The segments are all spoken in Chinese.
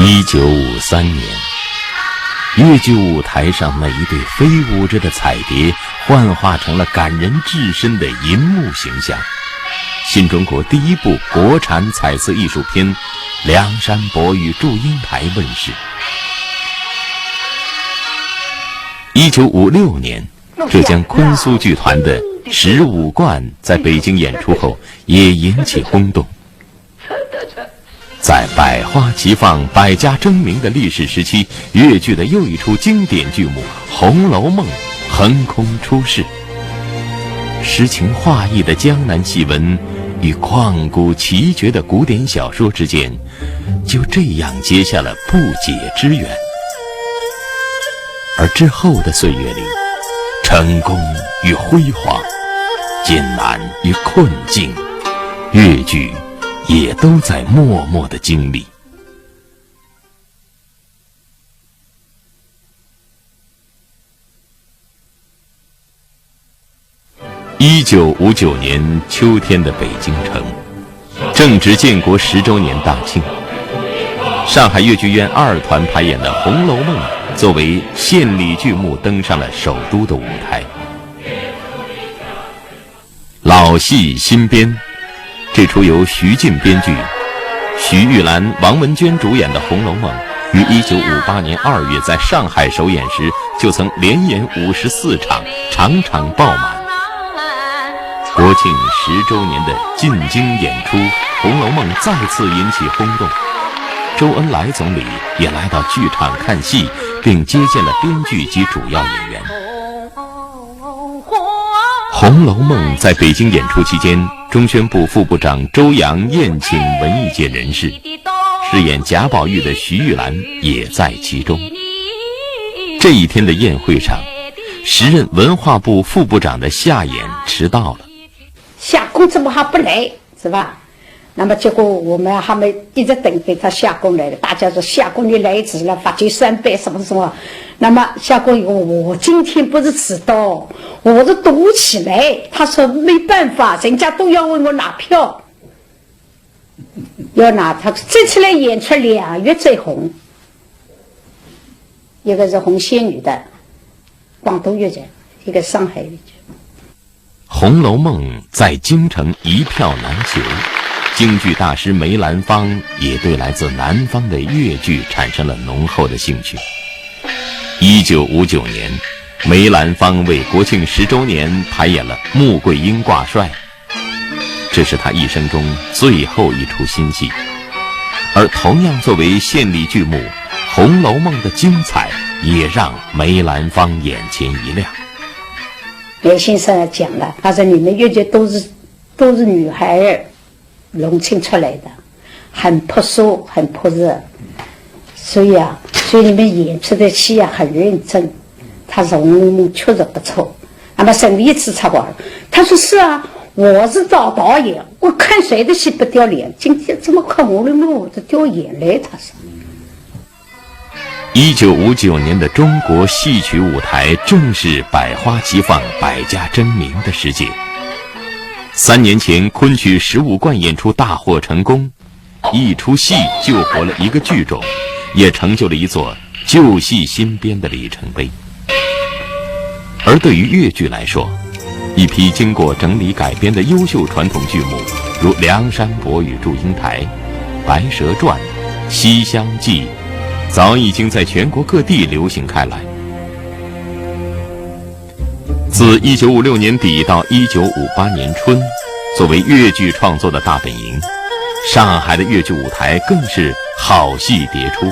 1953年，越剧舞台上那一对飞舞着的彩蝶幻化成了感人至深的银幕形象。新中国第一部国产彩色艺术片《梁山伯与祝英台》问世。1956年，浙江昆苏剧团的《十五贯》在北京演出后也引起轰动。在百花齐放、百家争鸣的历史时期，越剧的又一出经典剧目《红楼梦》横空出世。诗情画意的江南戏文与旷古奇绝的古典小说之间，就这样结下了不解之缘。而之后的岁月里，成功与辉煌，艰难与困境，越剧也都在默默地经历。1959年秋天的北京城，正值建国10周年大庆。上海越剧院2团排演的《红楼梦》作为献礼剧目登上了首都的舞台。老戏新编，这出由徐晋编剧、徐玉兰、王文娟主演的《红楼梦》，于1958年2月在上海首演时，就曾连演54场，场场爆满。国庆10周年的进京演出，《红楼梦》再次引起轰动。周恩来总理也来到剧场看戏，并接见了编剧及主要演员。《红楼梦》在北京演出期间，中宣部副部长周扬宴请文艺界人士，饰演贾宝玉的徐玉兰也在其中。这一天的宴会上，时任文化部副部长的夏衍迟到了。夏公怎么还不来，是吧？那么结果我们还没一直等给他夏公来了，大家说夏公你来迟了，罚酒3杯什么什么。那么夏公以后，我今天不是迟到，我是堵起来。他说没办法，人家都要问我拿票，要拿。他这次来演出2月最红，一个是红仙女的广东越剧，一个上海越剧。《红楼梦》在京城一票难求，京剧大师梅兰芳也对来自南方的越剧产生了浓厚的兴趣。1959年，梅兰芳为国庆10周年排演了《穆桂英挂帅》，这是他一生中最后一出新戏。而同样作为献礼剧目，《红楼梦》的精彩也让梅兰芳眼前一亮。梅先生讲了，他说你们越剧都是女孩儿隆庆出来的，很朴素很朴热，所以你们演出的戏很认真。他说《红楼梦》确实不错。那么沈丽次插话了，他说是啊，我是找导演，我看谁的戏不掉脸，今天怎么看《红楼梦》我都掉眼泪。他说1959年的中国戏曲舞台正是百花齐放、百家争鸣的世界。3年前昆曲15贯演出大获成功，一出戏救活了一个剧种，也成就了一座旧戏新编的里程碑。而对于越剧来说，一批经过整理改编的优秀传统剧目，如《梁山伯与祝英台》《白蛇传》《西厢记》，早已经在全国各地流行开来。自1956年底到1958年春，作为越剧创作的大本营，上海的越剧舞台更是好戏迭出。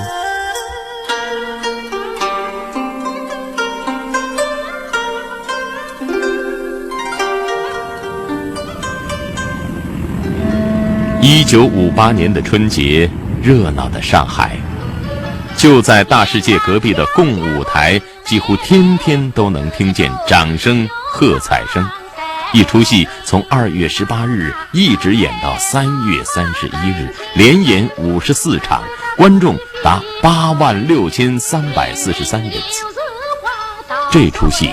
1958年的春节，热闹的上海，就在大世界隔壁的共舞台，几乎天天都能听见掌声、喝彩声。一出戏从2月18日一直演到3月31日，连演54场，观众达86343人次。这出戏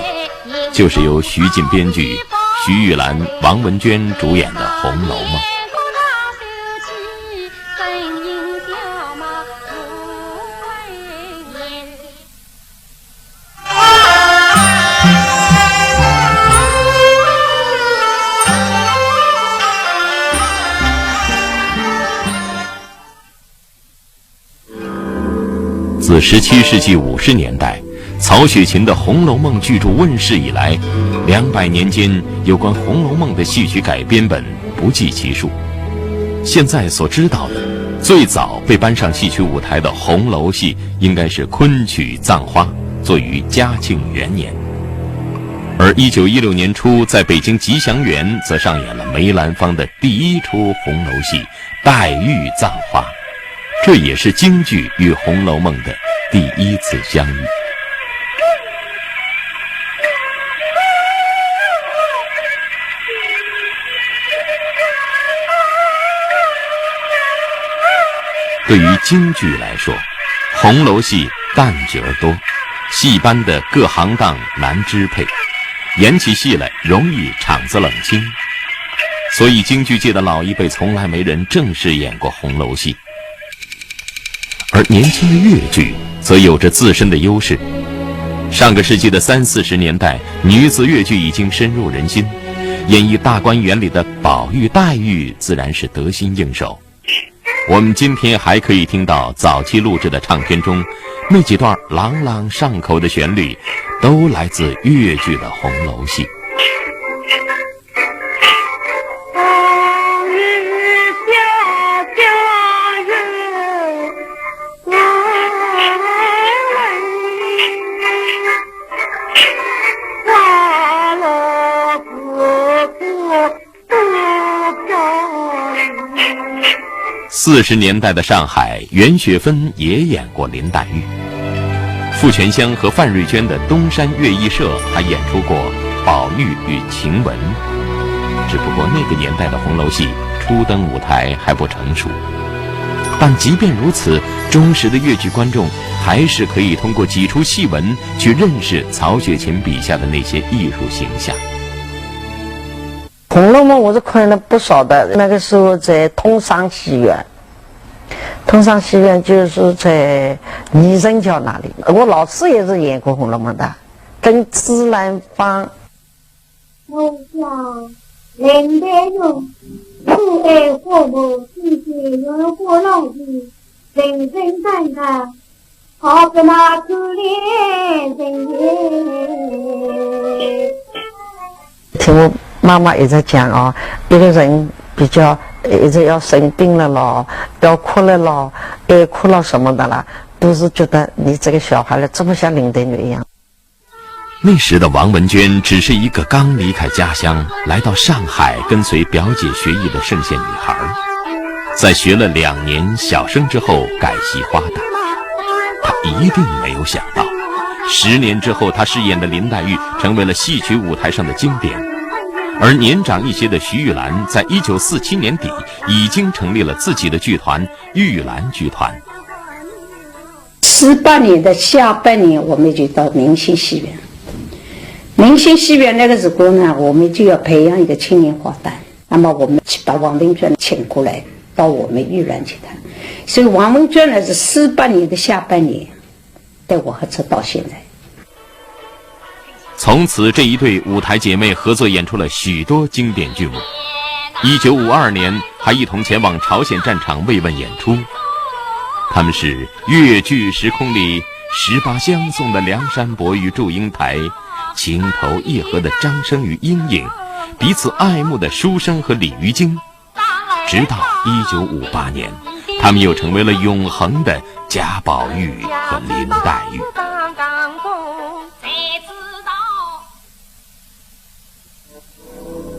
就是由徐晋编剧、徐玉兰、王文娟主演的《红楼梦》。自17世纪50年代曹雪芹的《红楼梦》巨著问世以来，200年间有关《红楼梦》的戏曲改编本不计其数。现在所知道的，最早被搬上戏曲舞台的红楼戏，应该是昆曲《葬花》，作于嘉庆元年。而1916年初，在北京吉祥园则上演了梅兰芳的第一出红楼戏《黛玉葬花》，这也是京剧与《红楼梦》的第一次相遇。对于京剧来说，红楼戏旦角多，戏班的各行当难支配，演起戏来容易场子冷清，所以京剧界的老一辈从来没人正式演过红楼戏。而年轻的粤剧则有着自身的优势。上个世纪的30、40年代，女子粤剧已经深入人心，演绎大观园里的宝玉、黛玉自然是得心应手。我们今天还可以听到早期录制的唱片中那几段朗朗上口的旋律，都来自粤剧的红楼戏。40年代的上海，袁雪芬也演过林黛玉。傅全香和范瑞娟的东山乐艺社还演出过宝玉与晴雯。只不过那个年代的红楼戏初登舞台还不成熟，但即便如此，忠实的粤剧观众还是可以通过几出戏文去认识曹雪芹笔下的那些艺术形象。《红楼梦》我是看了不少的，那个时候在通商戏院，通商戏院就是在泥人桥那里。我老师也是演过《红楼梦》的，跟芝兰芳。我想林黛玉父爱父母，自己有过老的，人生感叹，好比那可怜人也。听我妈妈也在讲啊，一个人比较一直要生病了咯，要哭了咯，爱哭了什么的啦，都是觉得你这个小孩了，这么像林黛玉一样。那时的王文娟只是一个刚离开家乡来到上海跟随表姐学艺的圣县女孩，在学了2年小生之后改戏花旦。她一定没有想到10年之后，她饰演的林黛玉成为了戏曲舞台上的经典。而年长一些的徐玉兰在1947年底已经成立了自己的剧团玉兰剧团。18年的下半年，我们就到明星戏院。明星戏院那个时候呢，我们就要培养一个青年花旦，那么我们把王文娟请过来到我们玉兰剧团。所以王文娟呢是18年的下半年带我合作到现在。从此这一对舞台姐妹合作演出了许多经典剧目。1952年还一同前往朝鲜战场慰问演出。他们是越剧时空里18相送的梁山伯与祝英台，情投意合的张生与英英，彼此爱慕的书生和李鱼精。直到1958年，他们又成为了永恒的贾宝玉和林黛玉。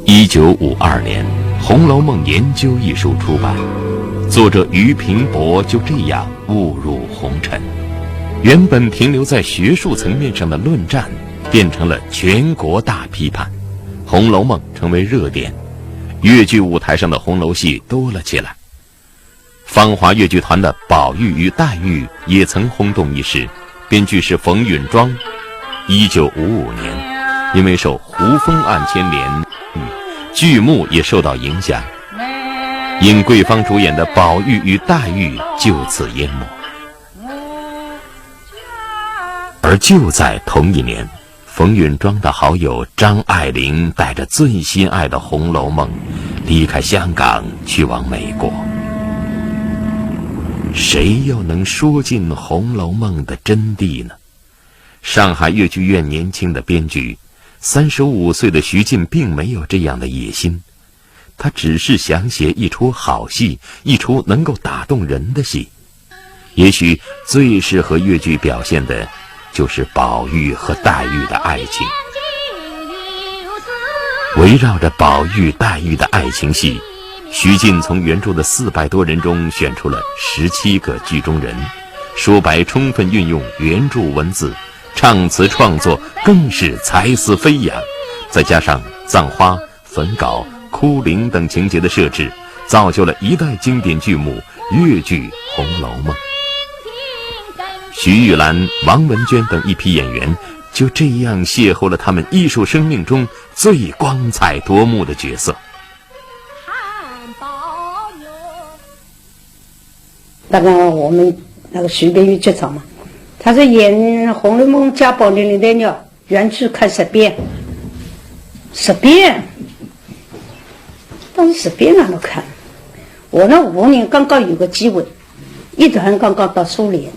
1952年，《红楼梦研究》一书出版，作者俞平伯就这样误入红尘。原本停留在学术层面上的论战，变成了全国大批判，《红楼梦》成为热点，越剧舞台上的红楼戏多了起来。芳华越剧团的宝玉与黛玉也曾轰动一时，编剧是冯允庄。1955年，因为受胡风案牵连，剧目也受到影响，尹桂芳主演的《宝玉与黛玉》就此淹没。而就在同一年，冯允庄的好友张爱玲带着最心爱的《红楼梦》离开香港去往美国。谁又能说尽《红楼梦》的真谛呢？上海越剧院年轻的编剧35岁的徐进并没有这样的野心，他只是想写一出好戏，一出能够打动人的戏。也许最适合越剧表现的就是宝玉和黛玉的爱情。围绕着宝玉黛玉的爱情戏，徐进从原著的400多人中选出了17个剧中人，说白充分运用原著文字，唱词创作更是才思飞扬，再加上葬花、焚稿、哭灵等情节的设置，造就了一代经典剧目越剧《红楼梦》。徐玉兰、王文娟等一批演员就这样邂逅了他们艺术生命中最光彩夺目的角色。当然我们那个徐悲玉剧场嘛，他是演《红楼梦》加宝莲灵丹鸟原剧看10遍，10遍，当时10遍哪能看？我那5年刚刚有个机会，一团刚刚到苏联，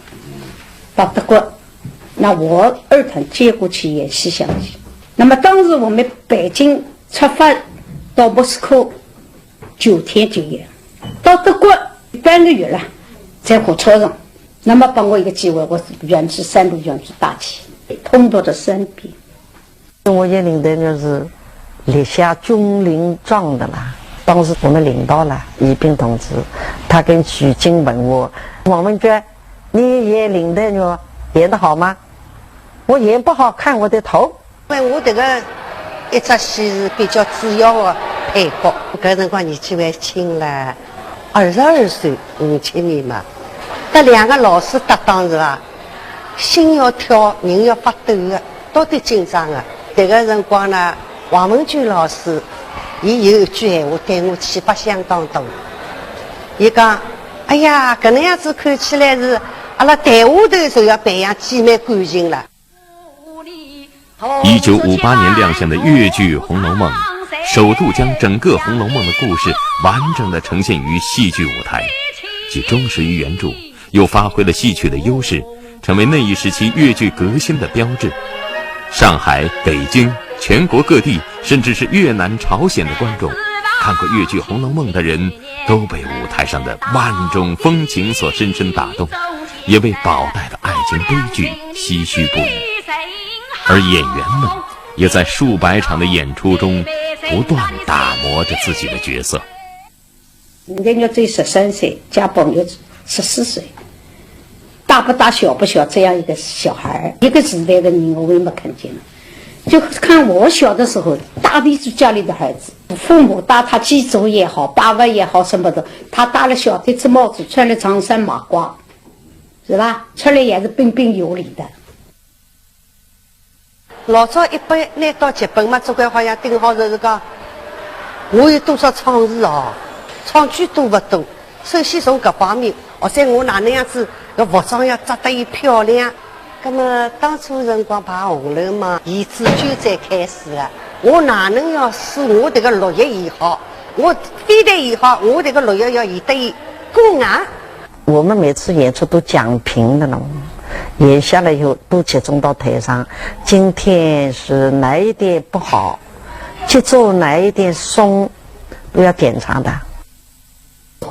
到德国，那我2团接过去演西厢记。那么当时我们北京出发到莫斯科9天就演，到德国半个月了，在火车上。那么帮我一个机会，我原剧3路原剧大起，通读了3遍。我演领的就是立下军令状的啦。当时我们领导了宜宾同志，他跟徐静问我，王文娟，你演领的女演得好吗？我演不好，看我的头。因为我这个一出戏是比较主要的配角，搿辰光年纪还轻了，22岁，57年嘛。这2个老师搭档是吧？心要跳，人要发抖的，都得紧张的。这个辰光呢，王文娟老师，伊有一句闲话对我启发相当大。伊讲：“哎呀，搿能样子看起来是阿拉台下头就要培养姐妹感情了。” 1958年亮相的越剧《红楼梦》，首度将整个《红楼梦》的故事完整地呈现于戏剧舞台，既忠实于原著，又发挥了戏曲的优势，成为那一时期越剧革新的标志。上海、北京、全国各地，甚至是越南、朝鲜的观众，看过越剧《红楼梦》的人，都被舞台上的万种风情所深深打动，也为宝黛的爱情悲剧唏嘘不已。而演员们也在数百场的演出中不断打磨着自己的角色。人家只有13岁，家宝玉14岁，大不大小不小，这样一个小孩，一个时代的人我也没看见了。就看我小的时候，大地主家里的孩子，父母搭他祭祖也好，八万也好什么的，他戴了小戴子帽子，穿了长衫马褂，是吧？出来也是彬彬有礼的。老早一本拿到剧本嘛，总归好像顶好就是讲，我有多少创意哦，创举多不多？首先从各方面，者我哪能样子个服装要扎得又漂亮。那么当初辰光拍《红楼梦》，以自救才开始的，我哪能要使我这个绿叶也好，我非得也好，我这个绿叶要演得过眼。我们每次演出都讲评的呢。演下来以后都集中到台上，今天是哪一点不好，节奏哪一点松，都要检查的。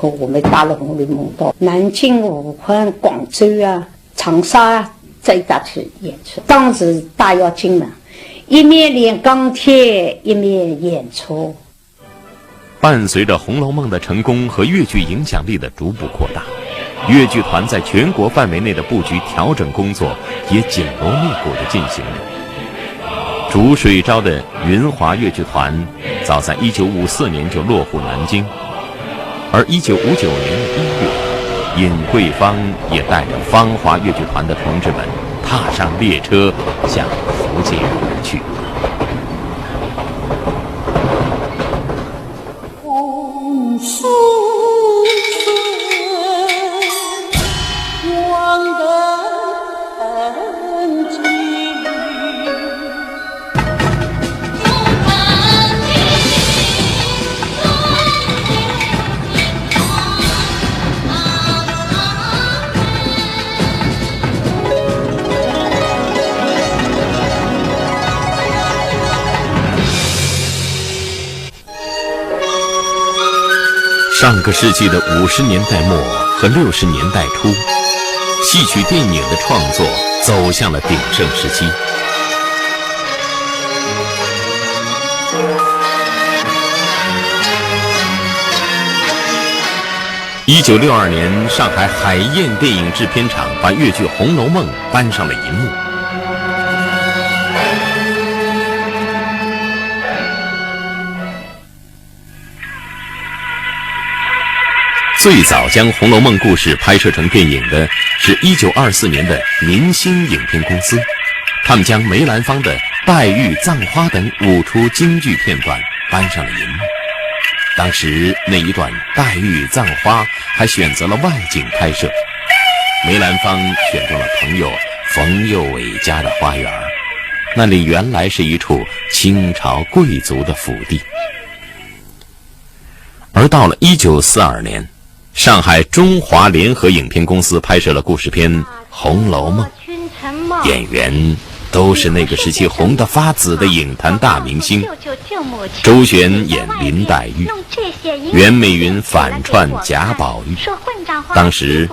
我们搭了《红楼梦》到南京、武汉、广州啊、长沙啊这一带去演出，当时大跃进嘛，一面练钢铁，一面演出。伴随着《红楼梦》的成功和越剧影响力的逐步扩大，越剧团在全国范围内的布局调整工作也紧锣密鼓地进行着。主水招的云华越剧团早在1954年就落户南京，而1959年的1月，尹桂芳也带着芳华越剧团的同志们踏上列车向福建而去。上个世纪的50年代末和60年代初，戏曲电影的创作走向了鼎盛时期。1962年，上海海燕电影制片厂把粤剧《红楼梦》搬上了银幕。最早将《红楼梦》故事拍摄成电影的是1924年的明星影片公司，他们将梅兰芳的《黛玉葬花》等5出京剧片段搬上了银幕。当时那一段《黛玉葬花》还选择了外景拍摄，梅兰芳选中了朋友冯幼伟家的花园，那里原来是一处清朝贵族的府邸。而到了1942年，上海中华联合影片公司拍摄了故事片《红楼梦》，演员都是那个时期红得发紫的影坛大明星。周璇演林黛玉，袁美云反串贾宝玉。当时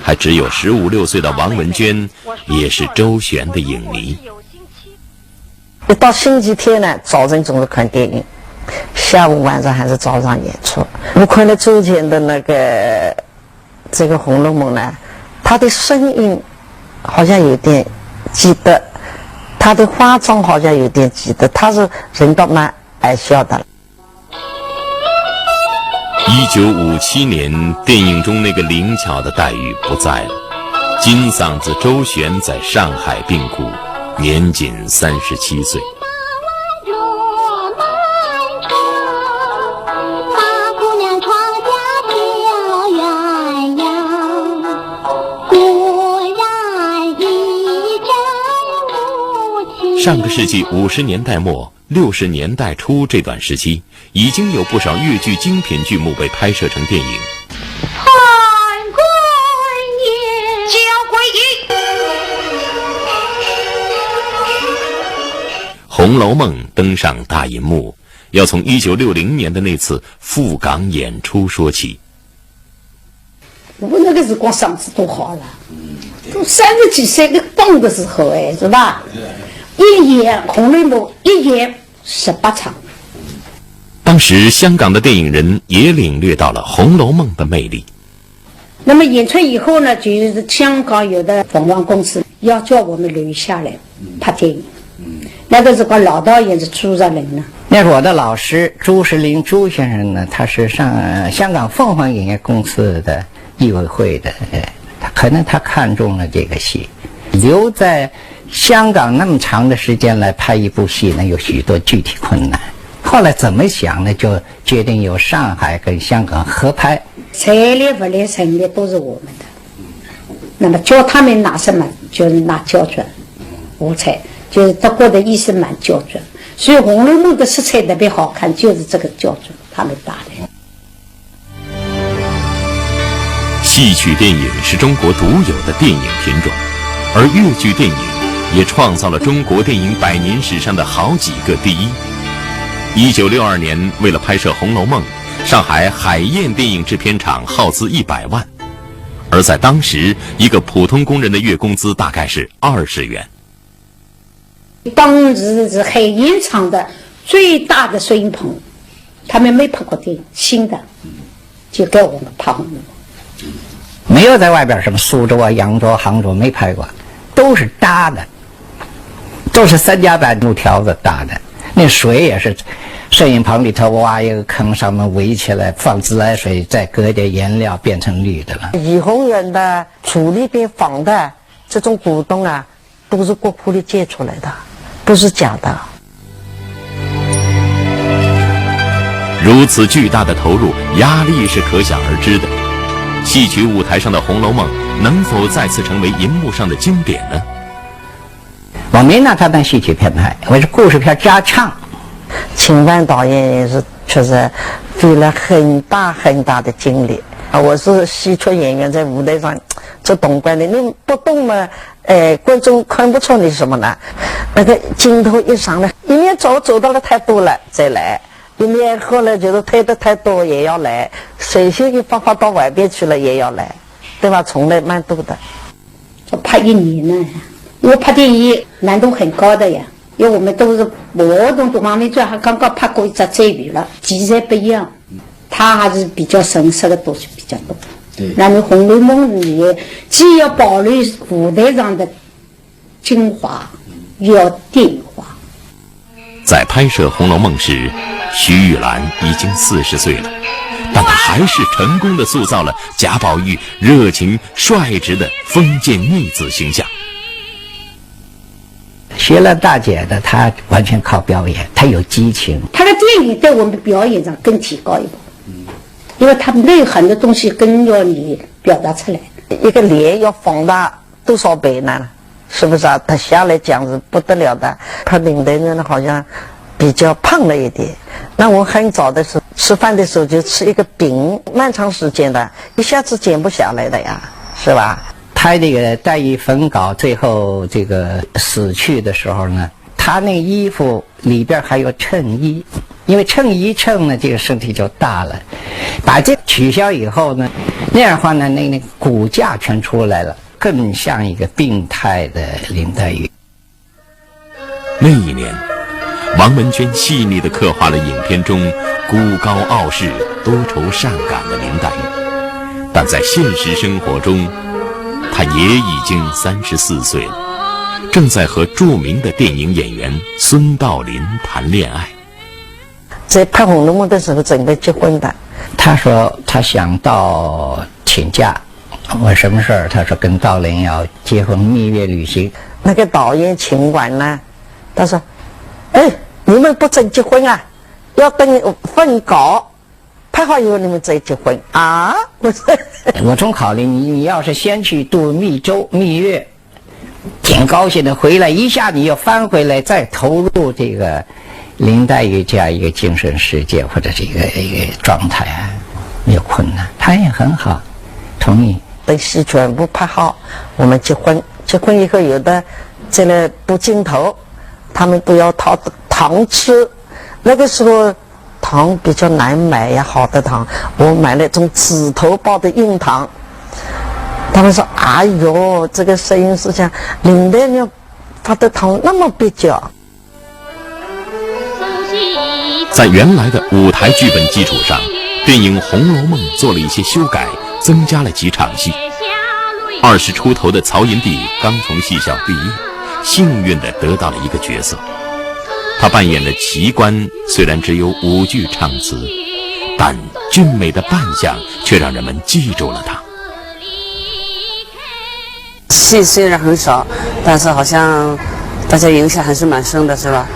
还只有15、16岁的王文娟也是周璇的影迷。一到星期天呢，早晨总是看电影，下午晚上还是早上演出。我看了周璇的这个《红楼梦》呢，她的声音好像有点记得，她的化妆好像有点记得，她是人倒蛮爱笑的。1957年，电影中那个灵巧的黛玉不在了，金嗓子周璇在上海病故，年仅37岁。上个世纪50年代末、60年代初这段时期，已经有不少粤剧精品剧目被拍摄成电影。潘贵人，叫贵人。《红楼梦》登上大银幕，要从1960年的那次赴港演出说起。我那个时光嗓子多好了，都30几岁个蹦的时候哎，是吧？一演《红楼梦》，一演18场。当时香港的电影人也领略到了《红楼梦》的魅力。那么演出以后呢，就是香港有的凤凰公司要叫我们留下来拍电影。那个时候老导演是朱兆麟呢。那是我的老师朱石林朱先生呢，他是香港凤凰影业公司的艺委会的，可能他看中了这个戏，留在香港那么长的时间来拍一部戏呢，有许多具体困难。后来怎么想呢？就决定由上海跟香港合拍。财力、物力、成力都是我们的。那么教他们拿什么，就是拿胶卷、五彩，就是德国的医生买胶卷。所以《红楼梦》的色彩特别好看，就是这个胶卷他们打的。戏曲电影是中国独有的电影品种，而粤剧电影也创造了中国电影100年史上的好几个第一。1962年，为了拍摄《红楼梦》，上海海燕电影制片厂耗资100万，而在当时，一个普通工人的月工资大概是20元。当时是海燕厂的最大的摄影棚，他们没拍过电影，新的就给我们拍红楼梦。没有在外边什么苏州啊、扬州、杭州没拍过，都是搭的，都是3夹板木条子搭的。那水也是摄影棚里头挖一个坑，上面围起来，放自来水，再搁点颜料，变成绿的了。怡红院的主力边仿的这种古董啊，都是国铺里借出来的，不是假的。如此巨大的投入，压力是可想而知的。戏曲舞台上的《红楼梦》能否再次成为银幕上的经典呢？我没拿它当戏曲片拍，我是故事片加唱。秦帆导演也是确实费了很大很大的精力啊！我是戏曲演员，在舞台上做懂官的，你不动嘛，观众看不出你什么呢？那个镜头一上来，一面走到了太多了，再来，一年后来就是推得太多也要来，水性一发到外边去了也要来，对吧？从来蛮多的。我拍1年呢，因为拍电影难度很高的呀，因为我们都是我同杜妈咪最还刚刚拍过一只追鱼了，题材不一样，他还是比较深色的东西比较多。对，那你《红楼梦》里既要保留舞台上的精华，又要电影化。在拍摄《红楼梦》时，徐玉兰已经40岁了，但她还是成功地塑造了贾宝玉热情率直的封建逆子形象。学了大姐的，她完全靠表演，她有激情。他的电影在我们表演上更提高一步，因为他内涵的东西更要你表达出来。一个脸要放大多少倍呢？是不是啊？他下来讲是不得了的。他领导人好像比较胖了一点。那我很早的时候吃饭的时候就吃一个饼，漫长时间的，一下子减不下来的呀，是吧？他这个黛玉焚稿最后这个死去的时候呢，他那衣服里边还有衬衣，因为衬衣衬呢，这个身体就大了。把这取消以后呢，那样的话呢，那个骨架全出来了，更像一个病态的林黛玉。那一年，王文娟细腻地刻画了影片中孤高傲世、多愁善感的林黛玉，但在现实生活中，她也已经34岁了，正在和著名的电影演员孙道临谈恋爱。在拍《红楼梦》的时候准备结婚的。他说他想到请假，问什么事儿？他说跟道临要结婚蜜月旅行。那个导演请完了，他说：“哎，你们不准结婚啊，要等分稿拍好以后你们再结婚啊！”我总考虑你要是先去度蜜州蜜月，挺高兴的，回来一下你又翻回来，再投入这个林黛玉这样一个精神世界或者是一个状态啊，有困难。他也很好，同意。等戏全部拍好，我们结婚。结婚以后，有的在那布镜头，他们都要讨糖吃。那个时候糖比较难买呀，好的糖，我买那种纸头包的硬糖。他们说：“哎呦，这个摄影师讲，林黛玉发的糖那么蹩脚。”在原来的舞台剧本基础上，电影《红楼梦》做了一些修改，增加了几场戏。20出头的曹银娣刚从戏校毕业，幸运地得到了一个角色。她扮演的奇观虽然只有5句唱词，但俊美的扮相却让人们记住了她。戏虽然很少，但是好像大家影响还是蛮深的，是吧？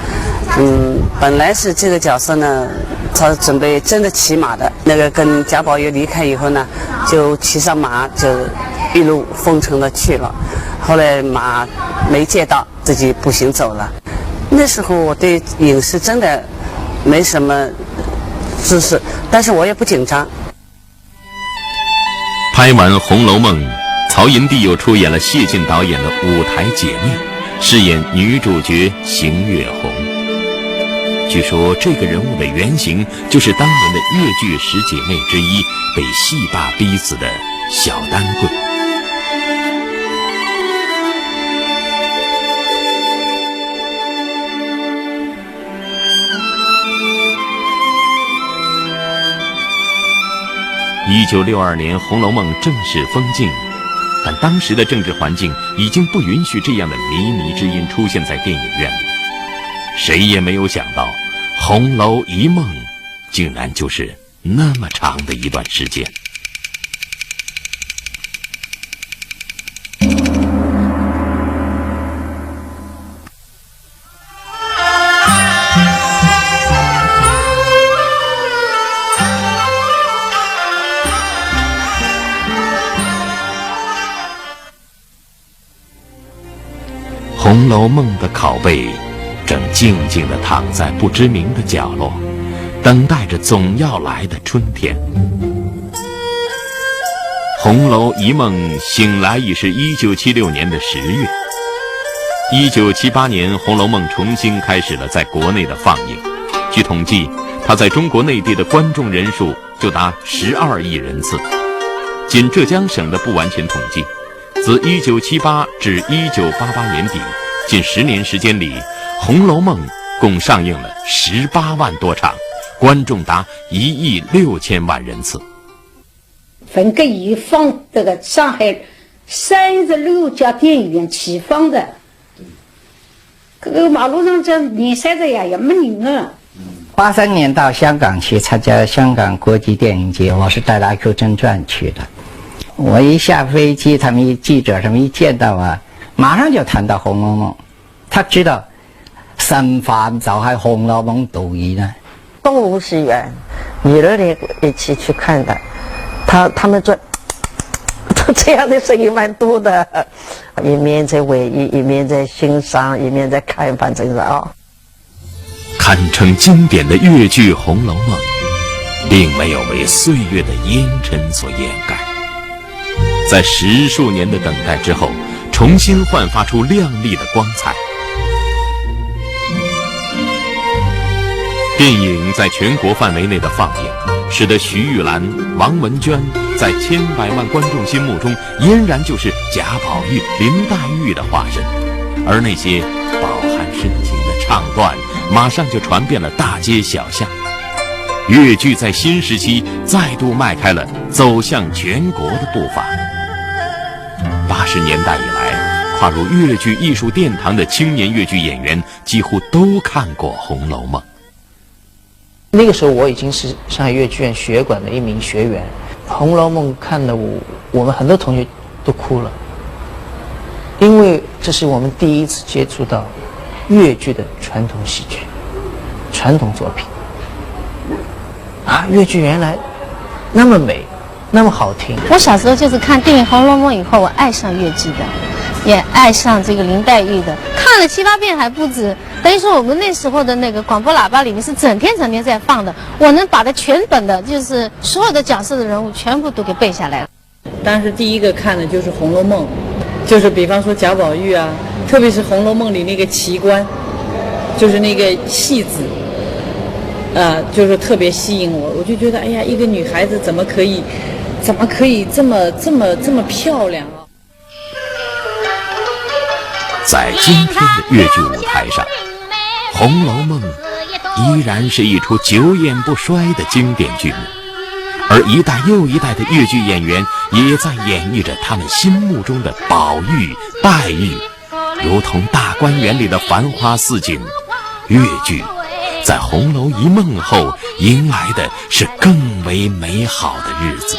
本来是这个角色呢，他准备真的骑马的，那个跟贾宝玉离开以后呢，就骑上马就一路风尘的去了。后来马没借到，自己步行走了。那时候我对影视真的没什么知识，但是我也不紧张。拍完《红楼梦》，曹银娣又出演了谢晋导演的舞台解密，饰演女主角邢月红。据说这个人物的原型就是当年的越剧10姐妹之一，被戏霸逼死的小丹桂。1962年，《红楼梦》正式封禁，但当时的政治环境已经不允许这样的靡靡之音出现在电影院里。谁也没有想到，红楼一梦竟然就是那么长的一段时间。《红楼梦》的拷贝正静静地躺在不知名的角落，等待着总要来的春天。红楼一梦醒来已是1976年的10月。1978年，《红楼梦》重新开始了在国内的放映。据统计，它在中国内地的观众人数就达12亿人次。仅浙江省的不完全统计，自1978至1988年底，近10年时间里，《红楼梦》共上映了18万多场，观众达1亿6千万人次。文革以放这个上海36家电影院起放的，这个马路上这人塞着呀，也没人啊。83年到香港去参加香港国际电影节，我是带了《阿 Q 正传》去的。我一下飞机，他们记者什么一见到啊，马上就谈到《红楼梦》，他知道神范就係《紅樓夢》導演啊。动物戏院，女儿也一起去看的，他们做这样的声音蛮多的，一面在回忆，一面在欣赏，一面在看，反正是啊。堪称经典的粤剧《红楼梦》，并没有为岁月的烟尘所掩盖，在10数年的等待之后，重新焕发出亮丽的光彩。电影在全国范围内的放映，使得徐玉兰、王文娟在千百万观众心目中俨然就是贾宝玉、林黛玉的化身，而那些饱含深情的唱段马上就传遍了大街小巷。粤剧在新时期再度迈开了走向全国的步伐。80年代以来，跨入粤剧艺术殿堂的青年粤剧演员几乎都看过《红楼梦》。那个时候我已经是上海粤剧院学馆的一名学员，《红楼梦》看的我们很多同学都哭了，因为这是我们第一次接触到粤剧的传统戏剧、传统作品。啊，粤剧原来那么美，那么好听。我小时候就是看电影《红楼梦》以后，我爱上粤剧的，也爱上这个林黛玉的，看了7、8遍还不止。等于说我们那时候的那个广播喇叭里面是整天在放的，我能把它全本的，就是所有的角色的人物全部都给背下来了。当时第一个看的就是《红楼梦》，就是比方说贾宝玉啊，特别是《红楼梦》里那个奇观，就是那个戏子，就是特别吸引我。我就觉得，哎呀，一个女孩子怎么可以这么漂亮啊！在今天的粤剧舞台上，《红楼梦》依然是一出久演不衰的经典剧目，而一代又一代的粤剧演员也在演绎着他们心目中的宝玉、黛玉，如同大观园里的繁花似锦。粤剧在红楼一梦后迎来的是更为美好的日子。